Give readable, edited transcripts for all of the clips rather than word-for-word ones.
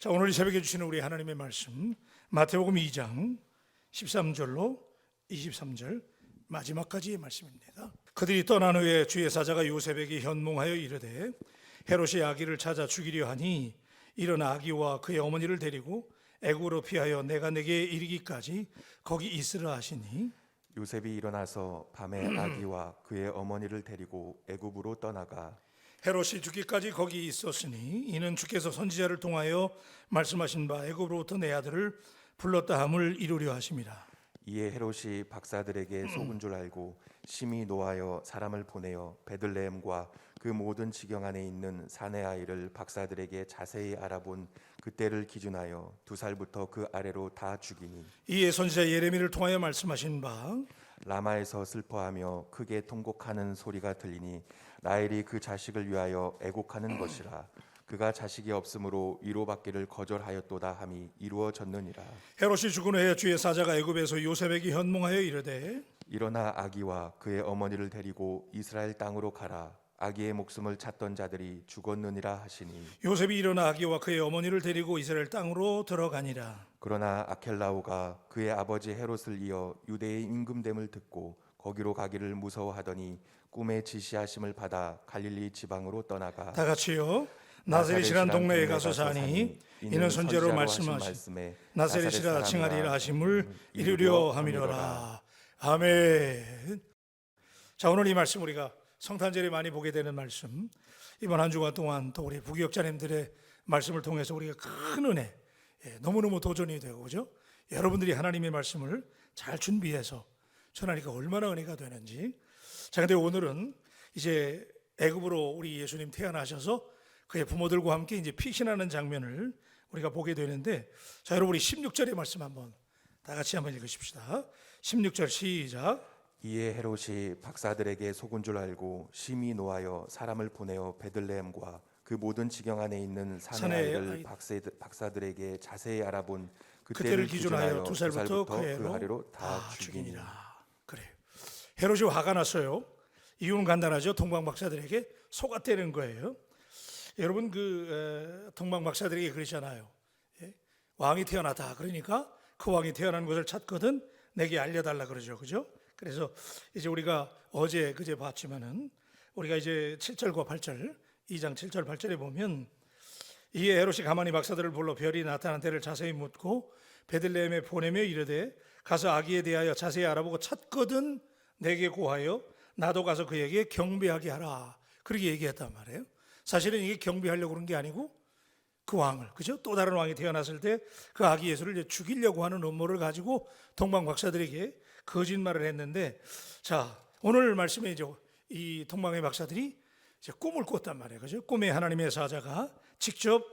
자, 오늘 이 새벽에 주시는 우리 하나님의 말씀 마태복음 2장 13절로 23절 마지막까지의 말씀입니다. 그들이 떠난 후에 주의 사자가 요셉에게 현몽하여 이르되 헤롯이 아기를 찾아 죽이려 하니 일어나 아기와 그의 어머니를 데리고 애굽으로 피하여 내가 내게 이르기까지 거기 있으라 하시니 요셉이 일어나서 밤에 아기와 그의 어머니를 데리고 애굽으로 떠나가 헤롯이 죽기까지 거기 있었으니 이는 주께서 선지자를 통하여 말씀하신 바 애굽으로부터 내 아들을 불렀다 함을 이루려 하심이라. 이에 헤롯이 박사들에게 속은 줄 알고 심히 노하여 사람을 보내어 베들레헴과 그 모든 지경 안에 있는 사내 아이를 박사들에게 자세히 알아본 그때를 기준하여 2살부터 그 아래로 다 죽이니 이에 선지자 예레미야를 통하여 말씀하신 바 라마에서 슬퍼하며 크게 통곡하는 소리가 들리니 라헬이 그 자식을 위하여 애곡하는 것이라. 그가 자식이 없으므로 위로받기를 거절하였도다 함이 이루어졌느니라. 헤롯이 죽은 후에 주의 사자가 애굽에서 요셉에게 현몽하여 이르되 일어나 아기와 그의 어머니를 데리고 이스라엘 땅으로 가라. 아기의 목숨을 찾던 자들이 죽었느니라 하시니 요셉이 일어나 아기와 그의 어머니를 데리고 이스라엘 땅으로 들어가니라. 그러나 아켈라오가 그의 아버지 헤롯을 이어 유대의 임금됨을 듣고 거기로 가기를 무서워하더니 꿈에 지시하심을 받아 갈릴리 지방으로 떠나가 다 같이요. 나사렛이란 동네에 가서 사니 이는 선지자로 말씀하신 나사렛이라 칭하리라 하심을 이루려 함이로라. 아멘. 자, 오늘 이 말씀 우리가 성탄절에 많이 보게 되는 말씀, 이번 한 주간 동안 또 우리 부교역자님들의 말씀을 통해서 우리가 큰 은혜, 너무너무 도전이 되고, 그죠? 여러분들이 하나님의 말씀을 잘 준비해서 전하니까 얼마나 은혜가 되는지. 자, 근데 오늘은 이제 애굽으로 우리 예수님 태어나셔서 그의 부모들과 함께 이제 피신하는 장면을 우리가 보게 되는데, 자, 여러분 우리 16절의 말씀 한번 다 같이 한번 읽으십시다. 16절 시작. 이에 헤롯이 박사들에게 속은 줄 알고 심히 노하여 사람을 보내어 베들레헴과 그 모든 지경 안에 있는 사내 아이를 박사들에게 자세히 알아본 그때를 기준하여 2살부터 그 아래로 다 죽이니라. 그래요. 헤롯이 화가 났어요. 이유는 간단하죠. 동방 박사들에게 속았다는 거예요. 여러분 그 동방 박사들에게 그러잖아요. 왕이 태어났다. 그러니까 그 왕이 태어난 곳을 찾거든 내게 알려달라 그러죠. 그죠? 그래서 이제 우리가 어제 그제 봤지만은 우리가 이제 7절과 8절 2장 7절 8절에 보면 이에 헤롯이 가만히 박사들을 불러 별이 나타난 때를 자세히 묻고 베들레헴에 보내며 이르되 가서 아기에 대하여 자세히 알아보고 찾거든 내게 고하여 나도 가서 그에게 경배하게 하라. 그렇게 얘기했단 말이에요. 사실은 이게 경배하려고 그런 게 아니고 그 왕을, 그죠? 또 다른 왕이 태어났을 때 그 아기 예수를 이제 죽이려고 하는 음모를 가지고 동방 박사들에게 거짓말을 했는데, 자, 오늘 말씀에 이제 이 동방의 박사들이 이제 꿈을 꿨단 말이에요. 그죠? 꿈에 하나님의 사자가 직접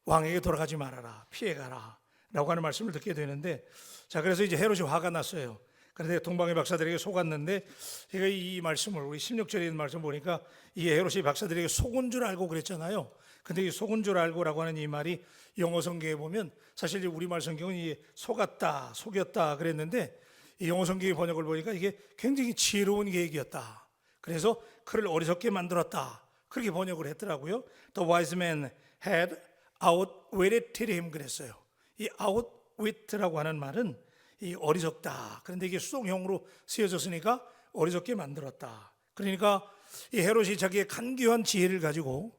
왕에게 돌아가지 말아라, 피해가라 라고 하는 말씀을 듣게 되는데, 자, 그래서 이제 헤롯이 화가 났어요. 그런데 동방의 박사들에게 속았는데, 제가 이 말씀을 우리 16절에 있는 말씀 보니까 이 헤롯이 박사들에게 속은 줄 알고 그랬잖아요. 근데 이 속은 줄 알고라고 하는 이 말이 영어 성경에 보면 사실 우리말 성경은 이 속았다, 속였다 그랬는데 이 영어 성경의 번역을 보니까 이게 굉장히 지혜로운 계획이었다. 그래서 그를 어리석게 만들었다. 그렇게 번역을 했더라고요. The wise man had outwitted him 그랬어요. 이 outwit라고 하는 말은 이 어리석다. 그런데 이게 수동형으로 쓰여졌으니까 어리석게 만들었다. 그러니까 이 헤롯이 자기의 간교한 지혜를 가지고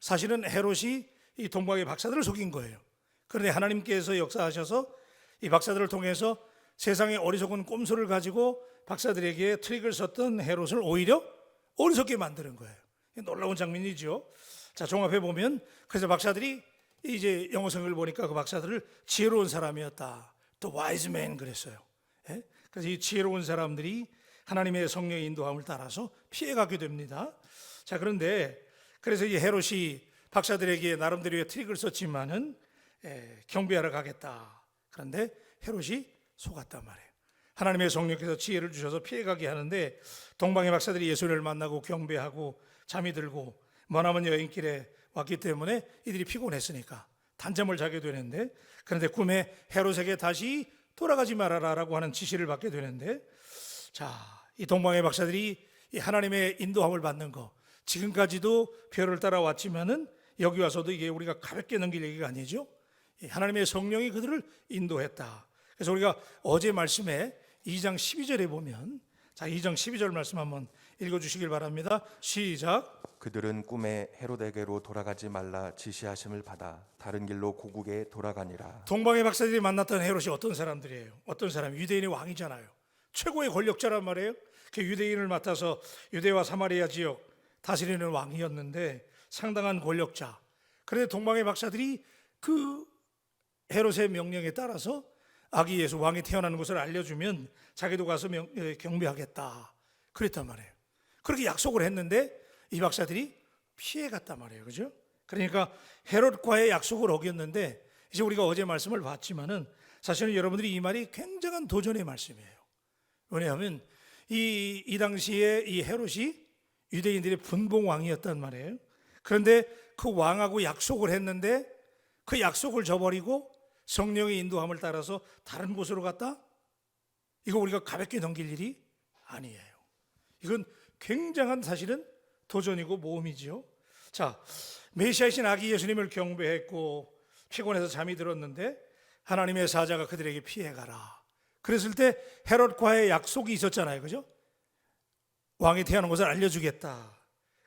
사실은 헤롯이 이 동방의 박사들을 속인 거예요. 그런데 하나님께서 역사하셔서 이 박사들을 통해서 세상의 어리석은 꼼수를 가지고 박사들에게 트릭을 썼던 헤롯을 오히려 어리석게 만드는 거예요. 놀라운 장면이죠. 자, 종합해 보면 그래서 박사들이 이제 영어 성경을 보니까 그 박사들을 지혜로운 사람이었다. 또 wise man 그랬어요. 그래서 이 지혜로운 사람들이 하나님의 성령의 인도함을 따라서 피해가게 됩니다. 자, 그런데 그래서 이 헤롯이 박사들에게 나름대로의 트릭을 썼지만은 경배하러 가겠다. 그런데 헤롯이 속았단 말이에요. 하나님의 성령께서 지혜를 주셔서 피해가게 하는데 동방의 박사들이 예수를 만나고 경배하고 잠이 들고 머나먼 여행길에 왔기 때문에 이들이 피곤했으니까 단잠을 자게 되는데, 그런데 꿈에 헤롯에게 다시 돌아가지 말아라라고 하는 지시를 받게 되는데, 자, 이 동방의 박사들이 이 하나님의 인도함을 받는 거, 지금까지도 별을 따라왔지만은 여기 와서도 이게 우리가 가볍게 넘길 얘기가 아니죠. 하나님의 성령이 그들을 인도했다. 그래서 우리가 어제 말씀에 2장 12절에 보면, 자, 2장 12절 말씀 한번 읽어주시길 바랍니다. 시작. 그들은 꿈에 헤롯에게로 돌아가지 말라 지시하심을 받아 다른 길로 고국에 돌아가니라. 동방의 박사들이 만났던 헤롯이 어떤 사람들이에요? 어떤 사람? 유대인의 왕이잖아요. 최고의 권력자란 말이에요. 그 유대인을 맡아서 유대와 사마리아 지역 다스리는 왕이었는데 상당한 권력자. 그런데 동방의 박사들이 그 헤롯의 명령에 따라서 아기 예수 왕이 태어나는 것을 알려주면 자기도 가서 경배하겠다 그랬단 말이에요. 그렇게 약속을 했는데 이 박사들이 피해갔단 말이에요. 그죠? 그러니까 헤롯과의 약속을 어겼는데, 이제 우리가 어제 말씀을 봤지만은 사실은 여러분들이 이 말이 굉장한 도전의 말씀이에요. 왜냐하면 이 당시에 이 헤롯이 유대인들의 분봉 왕이었단 말이에요. 그런데 그 왕하고 약속을 했는데 그 약속을 저버리고 성령의 인도함을 따라서 다른 곳으로 갔다? 이거 우리가 가볍게 넘길 일이 아니에요. 이건 굉장한 사실은 도전이고 모험이지요. 자, 메시아이신 아기 예수님을 경배했고 피곤해서 잠이 들었는데 하나님의 사자가 그들에게 피해가라. 그랬을 때 헤롯과의 약속이 있었잖아요. 그죠? 왕이 태어난 것을 알려주겠다.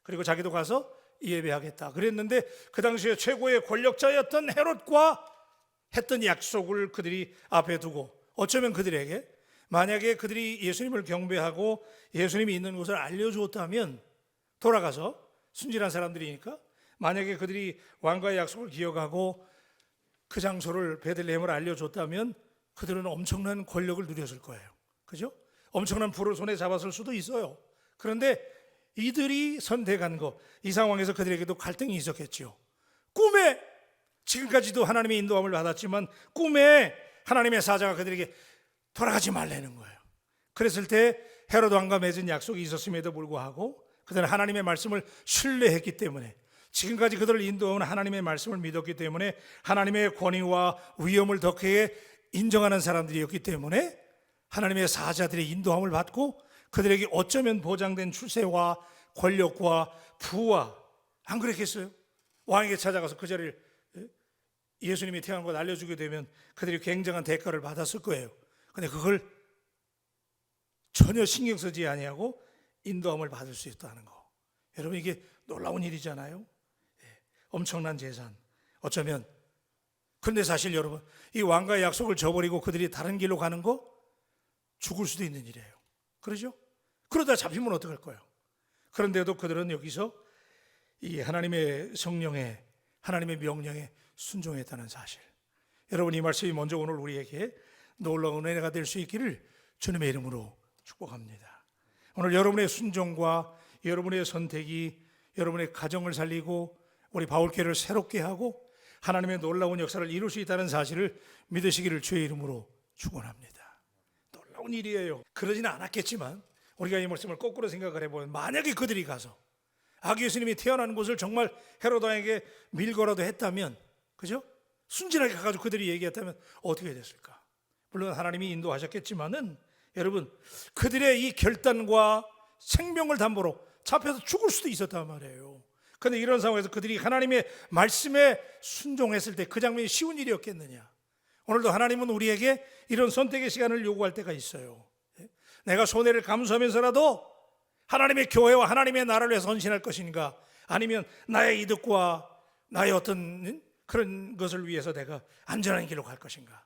그리고 자기도 가서 예배하겠다. 그랬는데 그 당시에 최고의 권력자였던 헤롯과 했던 약속을 그들이 앞에 두고, 어쩌면 그들에게 만약에 그들이 예수님을 경배하고 예수님이 있는 곳을 알려주었다면 돌아가서, 순진한 사람들이니까 만약에 그들이 왕과의 약속을 기억하고 그 장소를 베들레헴을 알려줬다면 그들은 엄청난 권력을 누렸을 거예요. 그죠? 엄청난 부를 손에 잡았을 수도 있어요. 그런데 이들이 선택한 거, 이 상황에서 그들에게도 갈등이 있었겠죠. 꿈에, 지금까지도 하나님의 인도함을 받았지만 꿈에 하나님의 사자가 그들에게 돌아가지 말라는 거예요. 그랬을 때 헤롯 왕과 맺은 약속이 있었음에도 불구하고 그들은 하나님의 말씀을 신뢰했기 때문에, 지금까지 그들을 인도하는 하나님의 말씀을 믿었기 때문에, 하나님의 권위와 위엄을 덕하게 인정하는 사람들이었기 때문에 하나님의 사자들의 인도함을 받고 그들에게 어쩌면 보장된 출세와 권력과 부와, 안 그랬겠어요? 왕에게 찾아가서 그 자리를 예수님이 태어난 걸 알려주게 되면 그들이 굉장한 대가를 받았을 거예요. 근데 그걸 전혀 신경 쓰지 아니하고 인도함을 받을 수 있다는 거, 여러분 이게 놀라운 일이잖아요. 엄청난 재산, 어쩌면. 그런데 사실 여러분, 이 왕과의 약속을 저버리고 그들이 다른 길로 가는 거 죽을 수도 있는 일이에요. 그러죠? 그러다 잡히면 어떡할 거예요? 그런데도 그들은 여기서 이 하나님의 성령에, 하나님의 명령에 순종했다는 사실, 여러분 이 말씀이 먼저 오늘 우리에게 놀라운 은혜가 될 수 있기를 주님의 이름으로 축복합니다. 오늘 여러분의 순종과 여러분의 선택이 여러분의 가정을 살리고 우리 바울교회를 새롭게 하고 하나님의 놀라운 역사를 이룰 수 있다는 사실을 믿으시기를 주의 이름으로 축원합니다. 놀라운 일이에요. 그러지는 않았겠지만 우리가 이 말씀을 거꾸로 생각을 해보면, 만약에 그들이 가서 아기 예수님이 태어난 곳을 정말 헤롯 왕에게 밀거라도 했다면, 그죠? 순진하게 가가지고 그들이 얘기했다면 어떻게 됐을까? 물론 하나님이 인도하셨겠지만은 여러분, 그들의 이 결단과 생명을 담보로 잡혀서 죽을 수도 있었단 말이에요. 그런데 이런 상황에서 그들이 하나님의 말씀에 순종했을 때 그 장면이 쉬운 일이었겠느냐? 오늘도 하나님은 우리에게 이런 선택의 시간을 요구할 때가 있어요. 내가 손해를 감수하면서라도 하나님의 교회와 하나님의 나라를 위해서 헌신할 것인가, 아니면 나의 이득과 나의 어떤 그런 것을 위해서 내가 안전한 길로 갈 것인가?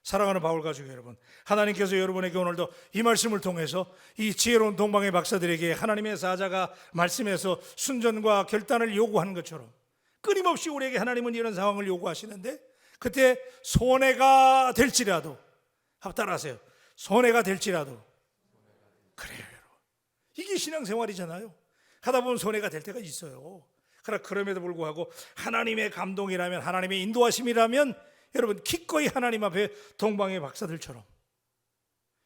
사랑하는 바울 가족 여러분, 하나님께서 여러분에게 오늘도 이 말씀을 통해서 이 지혜로운 동방의 박사들에게 하나님의 사자가 말씀에서 순전과 결단을 요구하는 것처럼 끊임없이 우리에게 하나님은 이런 상황을 요구하시는데, 그때 손해가 될지라도, 따라하세요, 손해가 될지라도. 그래요 여러분, 이게 신앙생활이잖아요. 하다 보면 손해가 될 때가 있어요. 그러나 그럼에도 불구하고 하나님의 감동이라면, 하나님의 인도하심이라면 여러분 기꺼이 하나님 앞에 동방의 박사들처럼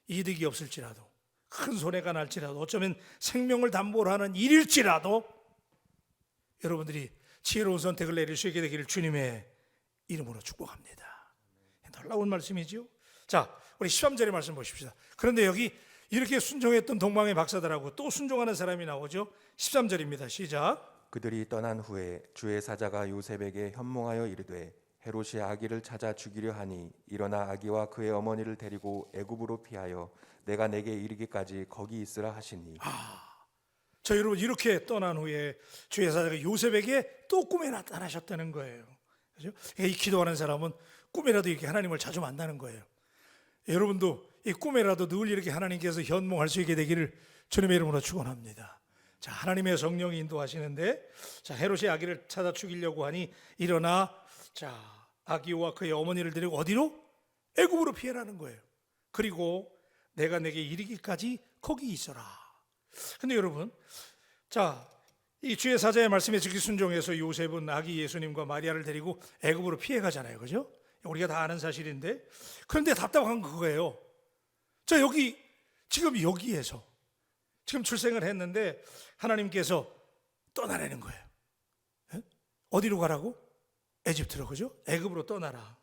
이득이 없을지라도, 큰 손해가 날지라도, 어쩌면 생명을 담보로 하는 일일지라도 여러분들이 지혜로운 선택을 내릴 수 있게 되기를 주님의 이름으로 축복합니다. 놀라운 말씀이지요. 자, 우리 13절의 말씀 보십시다. 그런데 여기 이렇게 순종했던 동방의 박사들하고 또 순종하는 사람이 나오죠. 13절입니다. 시작. 그들이 떠난 후에 주의 사자가 요셉에게 현몽하여 이르되 헤롯이 아기를 찾아 죽이려 하니 일어나 아기와 그의 어머니를 데리고 애굽으로 피하여 내가 내게 이르기까지 거기 있으라 하시니. 저 여러분, 이렇게 떠난 후에 주의 사자가 요셉에게 또 꿈에 나타나셨다는 거예요. 그죠? 이 기도하는 사람은 꿈에라도 이렇게 하나님을 자주 만나는 거예요. 여러분도 이 꿈에라도 늘 이렇게 하나님께서 현몽할 수 있게 되기를 주님의 이름으로 축원합니다. 자, 하나님의 성령이 인도하시는데, 자, 헤롯이 아기를 찾아 죽이려고 하니 일어나, 자, 아기와 그의 어머니를 데리고 어디로? 애굽으로 피해라는 거예요. 그리고 내가 내게 이르기까지 거기 있어라. 근데 여러분, 자, 이 주의 사자의 말씀에 즉시 순종해서 요셉은 아기 예수님과 마리아를 데리고 애굽으로 피해 가잖아요. 그죠? 우리가 다 아는 사실인데, 그런데 답답한 그거예요. 자, 여기 지금 여기에서 지금 출생을 했는데 하나님께서 떠나라는 거예요. 에? 어디로 가라고? 에집트로. 그죠? 애굽으로 떠나라.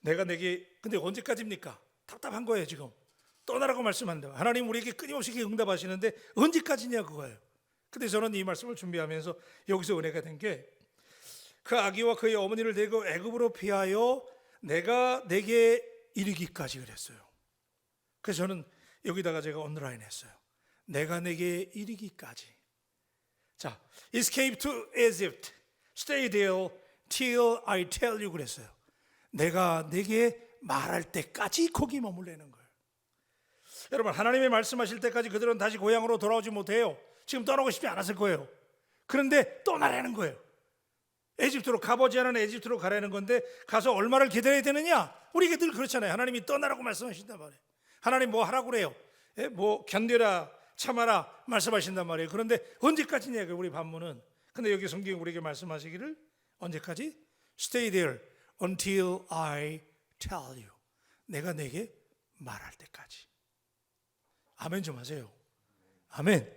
내가 내게, 근데 언제까지입니까? 답답한 거예요. 지금 떠나라고 말씀한다. 하나님 우리에게 끊임없이 응답하시는데 언제까지냐 그거예요. 근데 저는 이 말씀을 준비하면서 여기서 은혜가 된 게, 그 아기와 그의 어머니를 데리고 애굽으로 피하여 내가 내게 이르기까지 그랬어요. 그래서 저는 여기다가 제가 언더라인 했어요. 내가 내게 이르기까지. 자, escape to Egypt, stay there till I tell you 그랬어요. 내가 내게 말할 때까지 거기 머물라는 거예요. 여러분, 하나님의 말씀하실 때까지 그들은 다시 고향으로 돌아오지 못해요. 지금 떠나고 싶지 않았을 거예요. 그런데 떠나라는 거예요. 에집트로, 가보지 않은 에집트로 가라는 건데, 가서 얼마를 기다려야 되느냐? 우리가 늘 그렇잖아요. 하나님이 떠나라고 말씀하신단 말이에요. 하나님 뭐 하라고 그래요? 뭐 견뎌라, 참아라 말씀하신단 말이에요. 그런데 언제까지냐 우리 반문은. 근데 여기 성경이 우리에게 말씀하시기를 언제까지? Stay there until I tell you. 내가 내게 말할 때까지. 아멘 좀 하세요. 아멘.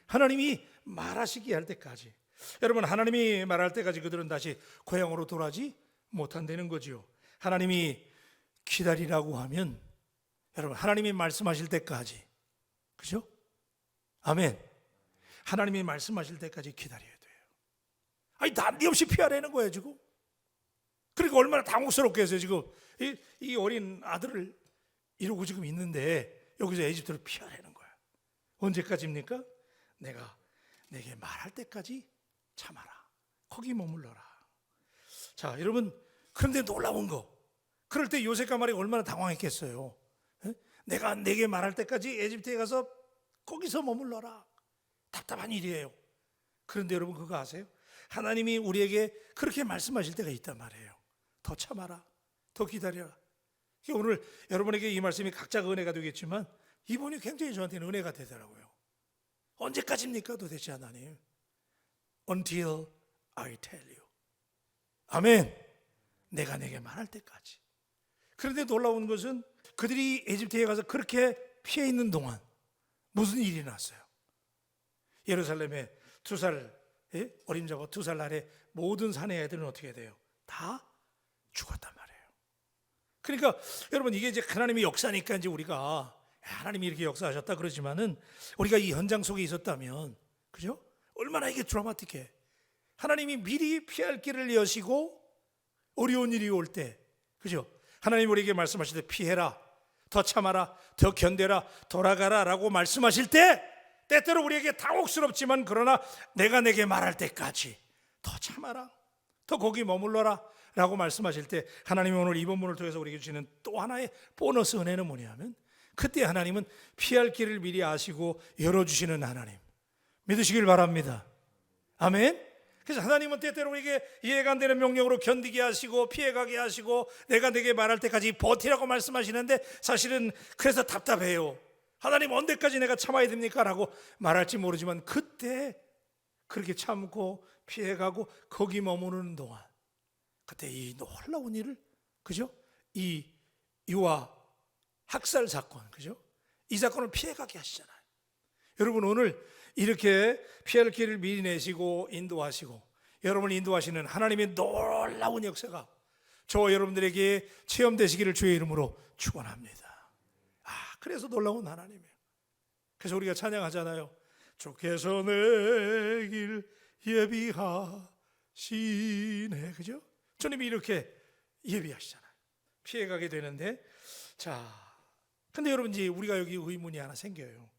하나님이 말하시게 할 때까지. 여러분, 하나님이 말할 때까지 그들은 다시 고향으로 돌아오지 못한다는 거죠. 하나님이 기다리라고 하면, 여러분, 하나님이 말씀하실 때까지, 그죠? 아멘. 하나님이 말씀하실 때까지 기다려야 돼요. 아니, 난데없이 피하라는 거예요 지금. 그러니까 얼마나 당혹스럽겠어요 지금. 이 어린 아들을 이루고 지금 있는데 여기서 에집트로 피하라는 거야. 언제까지입니까? 내가 내게 말할 때까지 참아라. 거기 머물러라. 자, 여러분, 그런데 놀라운 거, 그럴 때 요셉과 마리아가 얼마나 당황했겠어요. 에? 내가 내게 말할 때까지 에집트에 가서 거기서 머물러라. 답답한 일이에요. 그런데 여러분, 그거 아세요? 하나님이 우리에게 그렇게 말씀하실 때가 있단 말이에요. 더 참아라, 더 기다려라. 오늘 여러분에게 이 말씀이 각자가 은혜가 되겠지만, 이번이 굉장히 저한테는 은혜가 되더라고요. 언제까지입니까 도대체 하나님? Until I tell you. 아멘. 내가 내게 말할 때까지. 그런데 놀라운 것은 그들이 에집트에 가서 그렇게 피해 있는 동안 무슨 일이 일어났어요? 예루살렘에 2살 어림잡아 2살 날에 모든 사내 애들은 어떻게 돼요? 다 죽었단 말이에요. 그러니까 여러분, 이게 이제 하나님의 역사니까 이제 우리가 하나님이 이렇게 역사하셨다 그러지만은, 우리가 이 현장 속에 있었다면, 그죠? 얼마나 이게 드라마틱해. 하나님이 미리 피할 길을 여시고 어려운 일이 올 때, 그죠? 하나님 우리에게 말씀하실 때 피해라, 더 참아라, 더 견뎌라, 돌아가라 라고 말씀하실 때, 때때로 우리에게 당혹스럽지만 그러나 내가 내게 말할 때까지 더 참아라, 더 거기 머물러라 라고 말씀하실 때, 하나님이 오늘 이 본문을 통해서 우리에게 주시는 또 하나의 보너스 은혜는 뭐냐면, 그때 하나님은 피할 길을 미리 아시고 열어주시는 하나님, 믿으시길 바랍니다. 아멘. 그래서 하나님은 때때로 우리에게 이해가 안 되는 명령으로 견디게 하시고 피해가게 하시고 내가 내게 말할 때까지 버티라고 말씀하시는데, 사실은 그래서 답답해요. 하나님 언제까지 내가 참아야 됩니까? 라고 말할지 모르지만, 그때 그렇게 참고 피해가고 거기 머무르는 동안, 그때 이 놀라운 일을, 그죠? 이 유아 학살 사건, 그죠? 이 사건을 피해가게 하시잖아요. 여러분, 오늘 이렇게 피할 길을 미리 내시고 인도하시고 여러분을 인도하시는 하나님의 놀라운 역사가 저와 여러분들에게 체험되시기를 주의 이름으로 축원합니다. 그래서 놀라운 하나님이에요. 그래서 우리가 찬양하잖아요. 주께서 내 길 예비하시네. 그죠? 주님이 이렇게 예비하시잖아요. 피해가게 되는데, 자, 근데 여러분 이제 우리가 여기 의문이 하나 생겨요.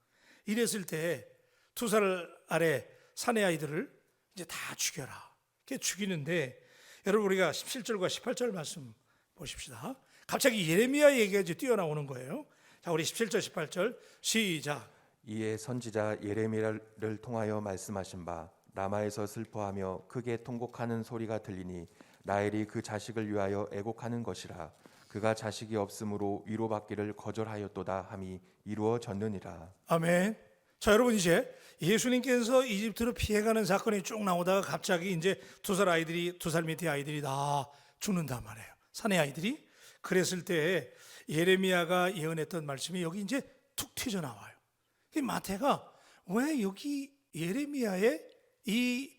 이랬을 때 2살 아래 사내 아이들을 이제 다 죽여라. 이렇게 죽이는데, 여러분 우리가 17절과 18절 말씀 보십시다. 갑자기 예레미야 얘기가 이제 뛰어나오는 거예요. 자, 우리 17절 18절 시작. 이에 선지자 예레미야를 통하여 말씀하신 바 라마에서 슬퍼하며 크게 통곡하는 소리가 들리니 라헬이 그 자식을 위하여 애곡하는 것이라. 그가 자식이 없으므로 위로받기를 거절하였도다 함이 이루어졌느니라. 아멘. 자, 여러분 이제 예수님께서 이집트로 피해가는 사건이 쭉 나오다가 갑자기 이제 2살 밑에 아이들이 다 죽는단 말이에요. 사내 아이들이. 그랬을 때 예레미야가 예언했던 말씀이 여기 이제 툭 튀져 나와요. 이 마태가 왜 여기 예레미야의 이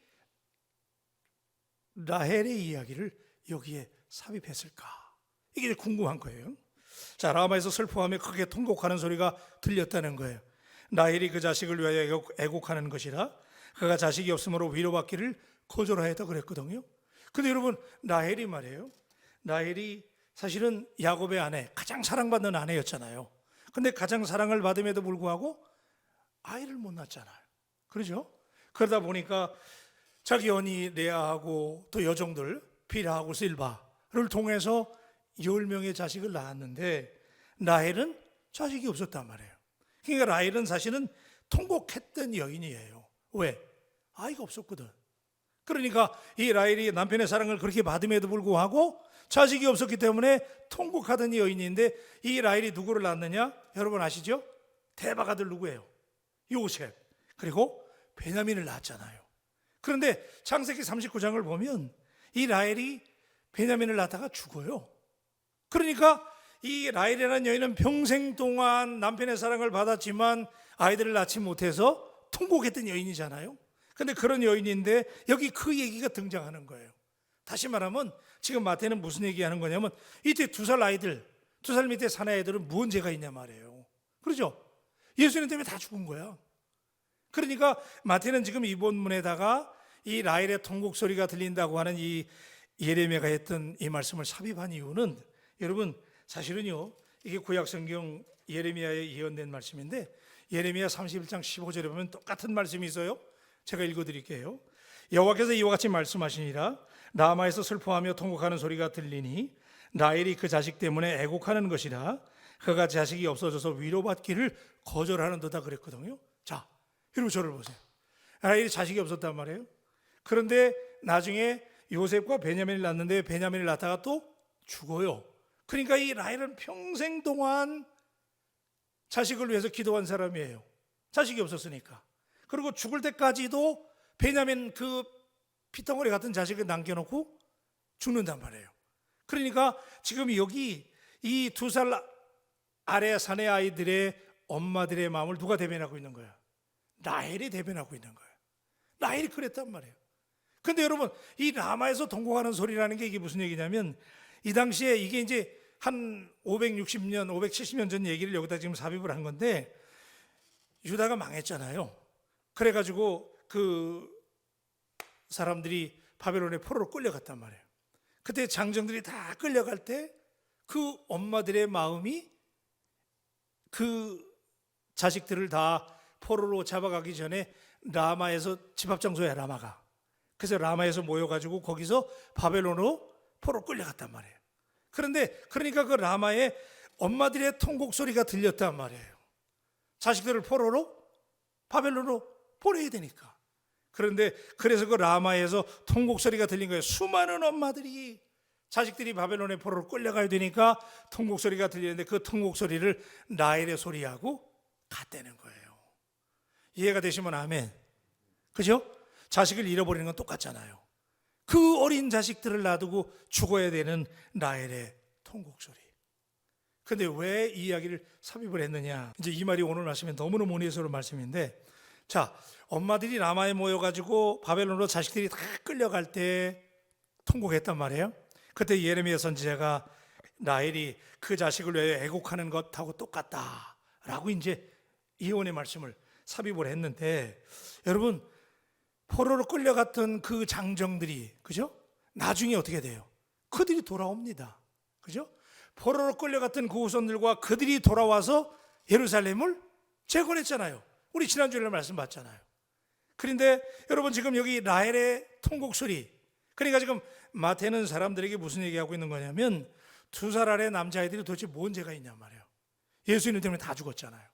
라헬의 이야기를 여기에 삽입했을까? 이게 이제 궁금한 거예요. 자, 라마에서 슬퍼하며 크게 통곡하는 소리가 들렸다는 거예요. 라헬이 그 자식을 위하여 애곡하는 것이라. 그가 자식이 없으므로 위로받기를 거절하였다 그랬거든요. 근데 여러분 라헬이 말이에요. 라헬이 사실은 야곱의 아내, 가장 사랑받는 아내였잖아요. 근데 가장 사랑을 받음에도 불구하고 아이를 못 낳았잖아요. 그러죠? 그러다 보니까 자기 언니 레아하고 또 여종들 빌하하고 실바를 통해서 10명의 자식을 낳았는데 라헬은 자식이 없었단 말이에요. 그러니까 라헬은 사실은 통곡했던 여인이에요. 왜? 아이가 없었거든. 그러니까 이 라헬이 남편의 사랑을 그렇게 받음에도 불구하고 자식이 없었기 때문에 통곡하던 여인인데, 이 라헬이 누구를 낳았느냐? 여러분 아시죠? 대박 아들 누구예요? 요셉. 그리고 베냐민을 낳았잖아요. 그런데 창세기 39장을 보면 이 라헬이 베냐민을 낳다가 죽어요. 그러니까 이 라헬이라는 여인은 평생 동안 남편의 사랑을 받았지만 아이들을 낳지 못해서 통곡했던 여인이잖아요. 근데 그런 여인인데 여기 그 얘기가 등장하는 거예요. 다시 말하면 지금 마태는 무슨 얘기하는 거냐면 이때 2살 아이들, 2살 밑에 사내 아이들은 무슨 죄가 있냐 말이에요. 그렇죠? 예수님 때문에 다 죽은 거야. 그러니까 마태는 지금 이 본문에다가 이 라헬의 통곡 소리가 들린다고 하는 이 예레미야가 했던 이 말씀을 삽입한 이유는, 여러분 사실은요 이게 구약성경 예레미야에 예언된 말씀인데 예레미야 31장 15절에 보면 똑같은 말씀이 있어요. 제가 읽어드릴게요. 여호와께서 이와 같이 말씀하시니라. 라마에서 슬퍼하며 통곡하는 소리가 들리니 라헬이 그 자식 때문에 애곡하는 것이라. 그가 자식이 없어져서 위로받기를 거절하는도다 그랬거든요. 자, 여러분 저를 보세요. 라헬이 자식이 없었단 말이에요. 그런데 나중에 요셉과 베냐민을 낳는데 베냐민을 낳다가 또 죽어요. 그러니까 이 라헬은 평생 동안 자식을 위해서 기도한 사람이에요. 자식이 없었으니까. 그리고 죽을 때까지도 베냐민 그 피덩어리 같은 자식을 남겨놓고 죽는단 말이에요. 그러니까 지금 여기 이 2살 아래 사내 아이들의 엄마들의 마음을 누가 대변하고 있는 거야? 라헬이 대변하고 있는 거예요. 라헬이 그랬단 말이에요. 근데 여러분 이 라마에서 통곡하는 소리라는 게 이게 무슨 얘기냐면, 이 당시에 이게 이제 한 560년, 570년 전 얘기를 여기다 지금 삽입을 한 건데, 유다가 망했잖아요. 그래가지고 그 사람들이 바벨론의 포로로 끌려갔단 말이에요. 그때 장정들이 다 끌려갈 때 그 엄마들의 마음이 그 자식들을 다 포로로 잡아가기 전에 라마에서 집합장소야, 라마가. 그래서 라마에서 모여가지고 거기서 바벨론으로 포로 끌려갔단 말이에요. 그런데 그러니까 그 라마에 엄마들의 통곡 소리가 들렸단 말이에요. 자식들을 포로로 바벨론으로 보내야 되니까. 그런데 그래서 그 라마에서 통곡 소리가 들린 거예요. 수많은 엄마들이 자식들이 바벨론의 포로로 끌려가야 되니까 통곡 소리가 들리는데 그 통곡 소리를 라헬의 소리하고 같다는 거예요. 이해가 되시면 아멘. 그죠? 자식을 잃어버리는 건 똑같잖아요. 그 어린 자식들을 놔두고 죽어야 되는 라헬의 통곡 소리. 근데 왜 이 이야기를 삽입을 했느냐? 이제 이 말이 오늘 말씀에 너무너무 은혜스러운 말씀인데, 자, 엄마들이 라마에 모여가지고 바벨론으로 자식들이 다 끌려갈 때 통곡했단 말이에요. 그때 예레미야 선지자가 라헬이 그 자식을 위해 애곡하는 것하고 똑같다라고 이제 예언의 말씀을 삽입을 했는데, 여러분 포로로 끌려갔던 그 장정들이, 그죠? 나중에 어떻게 돼요? 그들이 돌아옵니다. 그죠? 포로로 끌려갔던 그 후손들과 그들이 돌아와서 예루살렘을 재건했잖아요. 우리 지난주에 말씀 봤잖아요. 그런데 여러분, 지금 여기 라헬의 통곡 소리, 그러니까 지금 마태는 사람들에게 무슨 얘기하고 있는 거냐면, 두 살 아래 남자아이들이 도대체 뭔 죄가 있냔 말이에요. 예수님 때문에 다 죽었잖아요.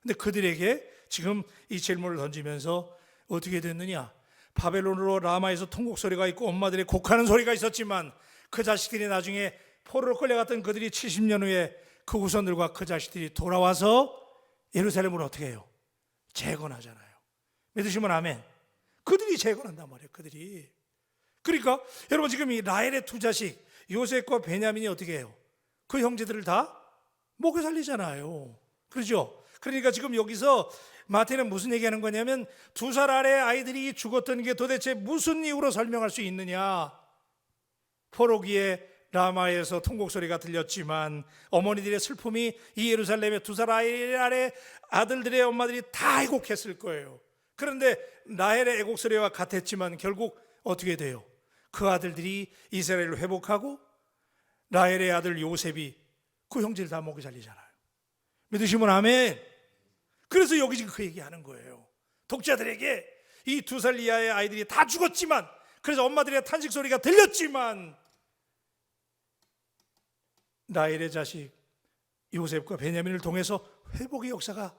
근데 그들에게 지금 이 질문을 던지면서 어떻게 됐느냐? 바벨론으로 라마에서 통곡 소리가 있고 엄마들의 곡하는 소리가 있었지만, 그 자식들이 나중에 포로로 끌려갔던 그들이 70년 후에 그 후손들과 그 자식들이 돌아와서 예루살렘을 어떻게 해요? 재건하잖아요. 믿으시면 아멘. 그들이 재건한단 말이에요. 그들이. 그러니까 여러분, 지금 이 라헬의 두 자식 요셉과 베냐민이 어떻게 해요? 그 형제들을 다 먹여 살리잖아요. 그렇죠? 그러니까 지금 여기서 마태는 무슨 얘기하는 거냐면, 두 살 아래 아이들이 죽었던 게 도대체 무슨 이유로 설명할 수 있느냐? 포로기에 라마에서 통곡 소리가 들렸지만 어머니들의 슬픔이 이 예루살렘의 두 살 아래 아들들의 엄마들이 다 애곡했을 거예요. 그런데 라헬의 애곡 소리와 같았지만 결국 어떻게 돼요? 그 아들들이 이스라엘을 회복하고 라헬의 아들 요셉이 그 형제를 다 먹여 살리잖아요. 믿으시면 아멘. 그래서 여기 지금 그 얘기하는 거예요. 독자들에게 이 두 살 이하의 아이들이 다 죽었지만, 그래서 엄마들의 탄식 소리가 들렸지만 라헬의 자식 요셉과 베냐민을 통해서 회복의 역사가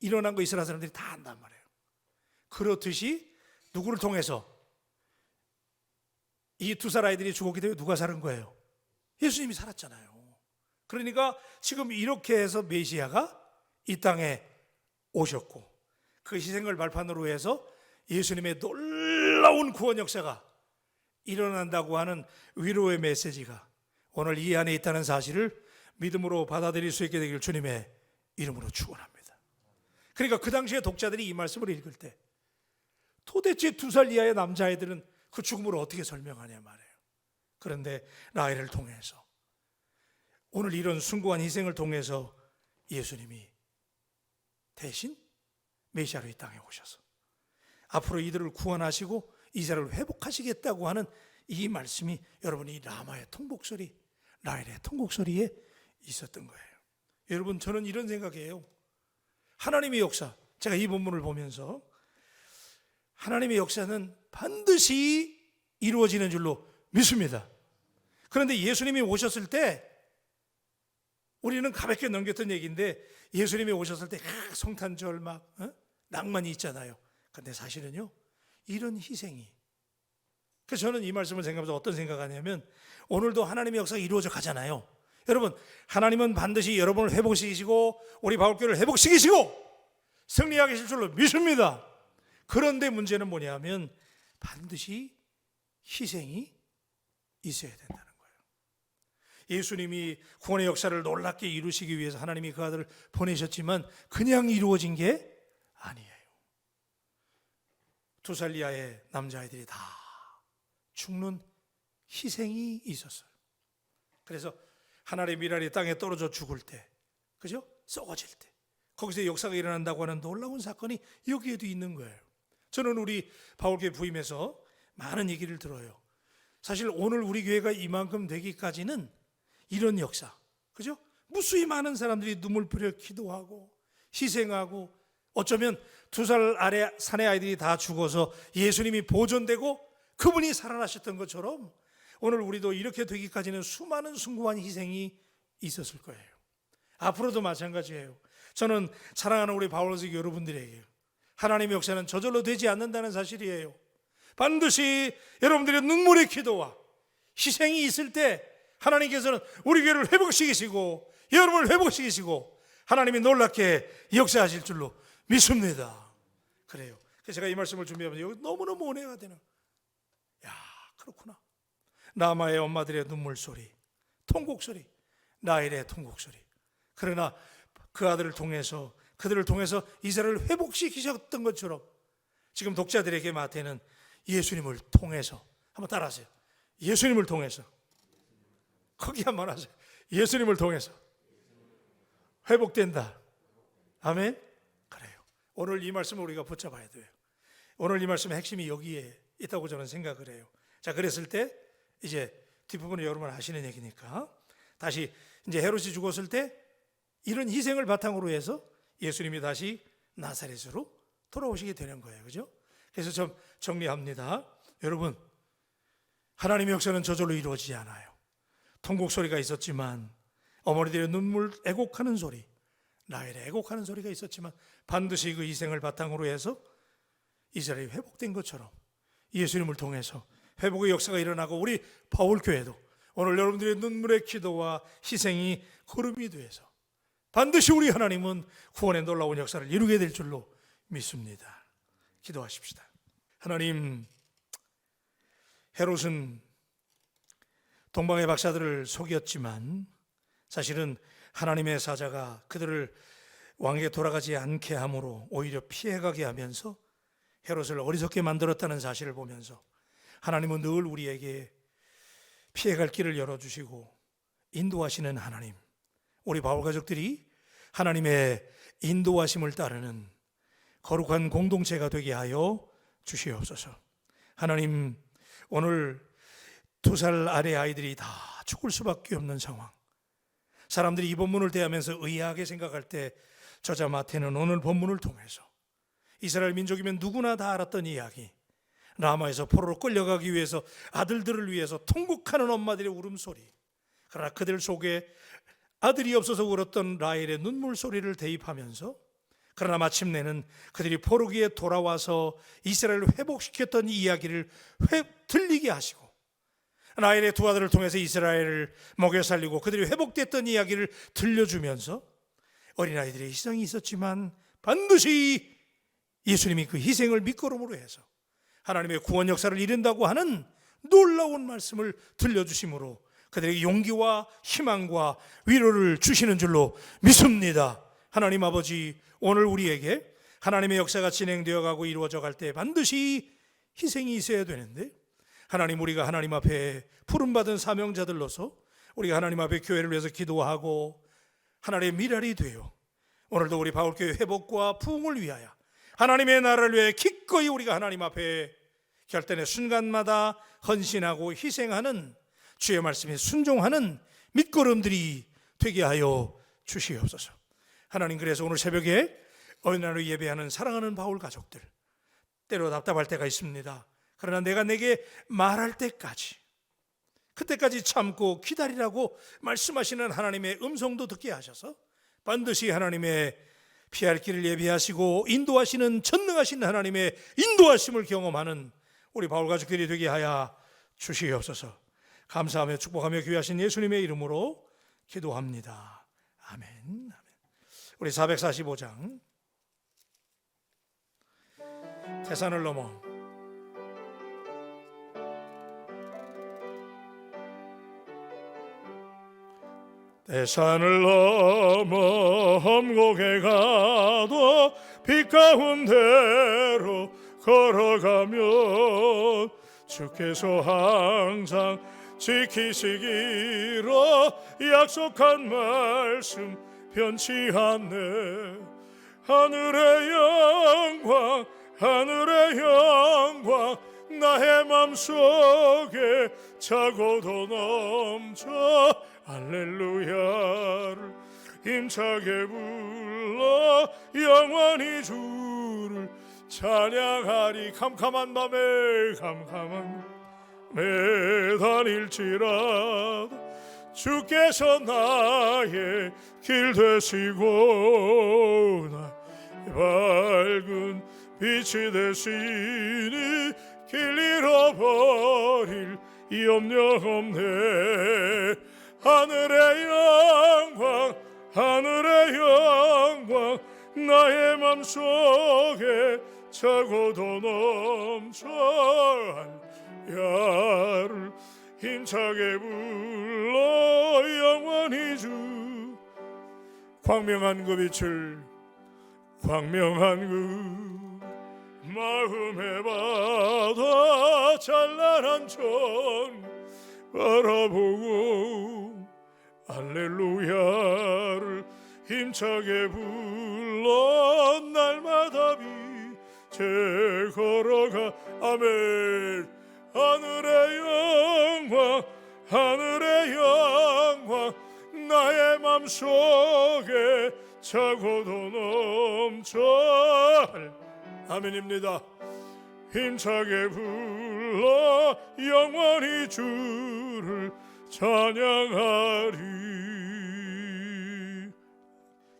일어난 거 이스라엘 사람들이 다 안단 말이에요. 그렇듯이 누구를 통해서 이 두 살 아이들이 죽었기 때문에 누가 살은 거예요? 예수님이 살았잖아요. 그러니까 지금 이렇게 해서 메시아가 이 땅에 오셨고, 그 희생을 발판으로 해서 예수님의 놀라운 구원 역사가 일어난다고 하는 위로의 메시지가 오늘 이 안에 있다는 사실을 믿음으로 받아들일 수 있게 되길 주님의 이름으로 축원합니다. 그러니까 그 당시에 독자들이 이 말씀을 읽을 때 도대체 두 살 이하의 남자아이들은 그 죽음을 어떻게 설명하냐 말이에요. 그런데 라헬을 통해서, 오늘 이런 숭고한 희생을 통해서 예수님이 대신 메시아로 이 땅에 오셔서 앞으로 이들을 구원하시고 이스라엘을 회복하시겠다고 하는 이 말씀이 여러분이 라마의 통곡소리, 라헬의 통곡소리에 있었던 거예요. 여러분, 저는 이런 생각이에요. 하나님의 역사, 제가 이 본문을 보면서 하나님의 역사는 반드시 이루어지는 줄로 믿습니다. 그런데 예수님이 오셨을 때 우리는 가볍게 넘겼던 얘기인데, 예수님이 오셨을 때 성탄절 막 낭만이 있잖아요. 그런데 사실은요, 이런 희생이, 그래서 저는 이 말씀을 생각하면서 어떤 생각하냐면, 오늘도 하나님의 역사가 이루어져 가잖아요. 여러분, 하나님은 반드시 여러분을 회복시키시고 우리 바울교회를 회복시키시고 승리하게 하실 줄로 믿습니다. 그런데 문제는 뭐냐면 반드시 희생이 있어야 된다는 거예요. 예수님이 구원의 역사를 놀랍게 이루시기 위해서 하나님이 그 아들을 보내셨지만 그냥 이루어진 게 아니에요. 두 살 이하의 남자아이들이 다 죽는 희생이 있었어요. 그래서 하나님의 미랄이 땅에 떨어져 죽을 때, 그죠? 썩어질 때, 거기서 역사가 일어난다고 하는 놀라운 사건이 여기에도 있는 거예요. 저는 우리 바울교회 부임에서 많은 얘기를 들어요. 사실 오늘 우리 교회가 이만큼 되기까지는 이런 역사, 그죠? 무수히 많은 사람들이 눈물 뿌려 기도하고 희생하고, 어쩌면 두 살 아래 사내 아이들이 다 죽어서 예수님이 보존되고 그분이 살아나셨던 것처럼 오늘 우리도 이렇게 되기까지는 수많은 숭고한 희생이 있었을 거예요. 앞으로도 마찬가지예요. 저는 사랑하는 우리 바울교회 여러분들에게 하나님의 역사는 저절로 되지 않는다는 사실이에요. 반드시 여러분들의 눈물의 기도와 희생이 있을 때 하나님께서는 우리 교회를 회복시키시고 여러분을 회복시키시고 하나님이 놀랍게 역사하실 줄로 믿습니다. 그래요. 그래서 제가 이 말씀을 준비하면서 여기 너무너무 은혜가 되는, 야, 그렇구나. 라마의 엄마들의 눈물 소리, 통곡 소리, 라헬의 통곡 소리. 그러나 그 아들을 통해서, 그들을 통해서 이스라엘을 회복시키셨던 것처럼 지금 독자들에게 마태는 예수님을 통해서, 한번 따라하세요. 예수님을 통해서, 거기 한번 하세요. 예수님을 통해서 회복된다. 아멘. 그래요. 오늘 이 말씀을 우리가 붙잡아야 돼요. 오늘 이 말씀의 핵심이 여기에 있다고 저는 생각을 해요. 자, 그랬을 때 이제 뒷부분은 여러분 아시는 얘기니까 다시 이제 헤롯이 죽었을 때 이런 희생을 바탕으로 해서 예수님이 다시 나사렛으로 돌아오시게 되는 거예요. 그죠? 그래서 좀 정리합니다. 여러분, 하나님의 역사는 저절로 이루어지지 않아요. 통곡 소리가 있었지만, 어머니들의 눈물 애곡하는 소리, 라헬의 애곡하는 소리가 있었지만 반드시 그 희생을 바탕으로 해서 이스라엘이 회복된 것처럼 예수님을 통해서 회복의 역사가 일어나고, 우리 바울교회도 오늘 여러분들의 눈물의 기도와 희생이 거름이 돼서 반드시 우리 하나님은 구원의 놀라운 역사를 이루게 될 줄로 믿습니다. 기도하십시다. 하나님, 헤롯은 동방의 박사들을 속였지만 사실은 하나님의 사자가 그들을 왕에게 돌아가지 않게 함으로 오히려 피해가게 하면서 헤롯을 어리석게 만들었다는 사실을 보면서 하나님은 늘 우리에게 피해갈 길을 열어주시고 인도하시는 하나님, 우리 바울 가족들이 하나님의 인도하심을 따르는 거룩한 공동체가 되게 하여 주시옵소서. 하나님, 오늘 2살 아래 아이들이 다 죽을 수밖에 없는 상황, 사람들이 이 본문을 대하면서 의아하게 생각할 때 저자 마태는 오늘 본문을 통해서 이스라엘 민족이면 누구나 다 알았던 이야기, 라마에서 포로로 끌려가기 위해서 아들들을 위해서 통곡하는 엄마들의 울음소리, 그러나 그들 속에 아들이 없어서 울었던 라헬의 눈물 소리를 대입하면서, 그러나 마침내는 그들이 포로기에 돌아와서 이스라엘을 회복시켰던 이야기를 들리게 하시고, 라헬의 두 아들을 통해서 이스라엘을 먹여 살리고 그들이 회복됐던 이야기를 들려주면서 어린아이들의 희생이 있었지만 반드시 예수님이 그 희생을 밑거름으로 해서 하나님의 구원 역사를 이룬다고 하는 놀라운 말씀을 들려주심으로 그들에게 용기와 희망과 위로를 주시는 줄로 믿습니다. 하나님 아버지, 오늘 우리에게 하나님의 역사가 진행되어 가고 이루어져 갈 때 반드시 희생이 있어야 되는데, 하나님, 우리가 하나님 앞에 부름받은 사명자들로서 우리가 하나님 앞에 교회를 위해서 기도하고 하나님의 미랄이 되어 오늘도 우리 바울교회 회복과 부흥을 위하여 하나님의 나라를 위해 기꺼이 우리가 하나님 앞에 결단의 순간마다 헌신하고 희생하는, 주의 말씀에 순종하는 밑거름들이 되게 하여 주시옵소서. 하나님, 그래서 오늘 새벽에 어린아이로 예배하는 사랑하는 바울 가족들, 때로 답답할 때가 있습니다. 그러나 내가 내게 말할 때까지, 그때까지 참고 기다리라고 말씀하시는 하나님의 음성도 듣게 하셔서 반드시 하나님의 피할 길을 예비하시고 인도하시는 전능하신 하나님의 인도하심을 경험하는 우리 바울 가족들이 되게 하여 주시옵소서. 감사하며 축복하며 귀하신 예수님의 이름으로 기도합니다. 아멘. 아멘. 우리 445장 태산을 넘어 태산을 넘어 험곡에 가도 빛 가운데로 걸어가면 주께서 항상 지키시기로 약속한 말씀 변치 않네. 하늘의 영광, 하늘의 영광, 나의 맘속에 차고도 넘쳐 할렐루야를 힘차게 불러 영원히 주를 찬양하리. 캄캄한 밤에 매 다닐지라도 주께서 나의 길 되시고 나의 밝은 빛이 되시니 길 잃어버릴 염려 없네. 하늘의 영광, 하늘의 영광, 나의 맘속에 차고도 넘쳐 야를 힘차게 불러 영원히 주. 광명한 그 빛을, 광명한 그 마음의 바다 찬란한 천 바라보고 할렐루야를 힘차게 불러 날마다 걸어가. 아멘. 하늘의 영광, 하늘의 영광, 나의 맘속에 차고도 넘쳐. 아멘입니다. 힘차게 불러 영원히 주를 찬양하리.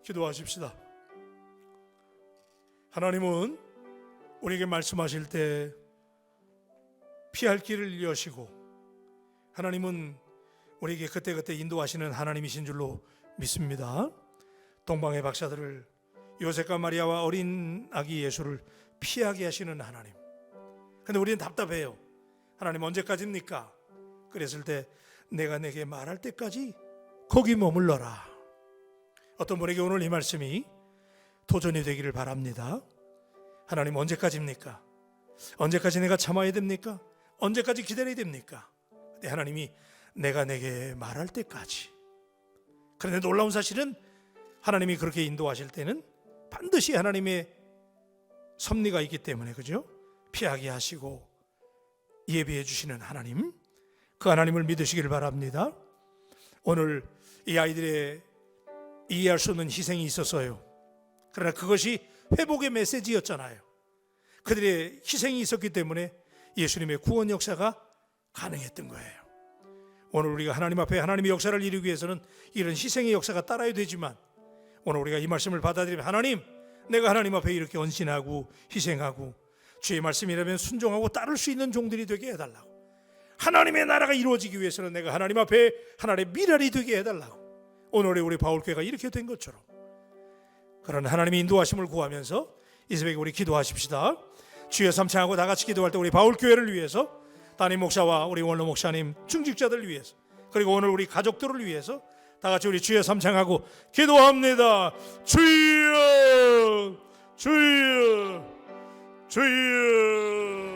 기도하십시다. 하나님은 우리에게 말씀하실 때 피할 길을 여시고, 하나님은 우리에게 그때그때 인도하시는 하나님이신 줄로 믿습니다. 동방의 박사들을, 요셉과 마리아와 어린 아기 예수를 피하게 하시는 하나님. 근데 우리는 답답해요. 하나님 언제까지입니까? 그랬을 때 내가 내게 말할 때까지 거기 머물러라. 어떤 분에게 오늘 이 말씀이 도전이 되기를 바랍니다. 하나님 언제까지입니까? 언제까지 내가 참아야 됩니까? 언제까지 기다려야 됩니까? 근데 하나님이 내가 내게 말할 때까지. 그런데 놀라운 사실은 하나님이 그렇게 인도하실 때는 반드시 하나님의 섭리가 있기 때문에, 그죠? 피하게 하시고 예비해 주시는 하나님, 그 하나님을 믿으시기를 바랍니다. 오늘 이 아이들의 이해할 수 없는 희생이 있었어요. 그러나 그것이 회복의 메시지였잖아요. 그들의 희생이 있었기 때문에 예수님의 구원 역사가 가능했던 거예요. 오늘 우리가 하나님 앞에 하나님의 역사를 이루기 위해서는 이런 희생의 역사가 따라야 되지만, 오늘 우리가 이 말씀을 받아들이면, 하나님, 내가 하나님 앞에 이렇게 헌신하고 희생하고 주의 말씀이라면 순종하고 따를 수 있는 종들이 되게 해달라고. 하나님의 나라가 이루어지기 위해서는 내가 하나님 앞에 하나님의 미랄이 되게 해달라고. 오늘의 우리 바울교회가 이렇게 된 것처럼 그런 하나님의 인도하심을 구하면서 이 새벽에 우리 기도하십시다. 주여 삼창하고 다 같이 기도할 때 우리 바울교회를 위해서, 담임 목사와 우리 원로 목사님, 중직자들을 위해서, 그리고 오늘 우리 가족들을 위해서 다 같이 우리 주여 삼창하고 기도합니다. 주여, 주여, 주여.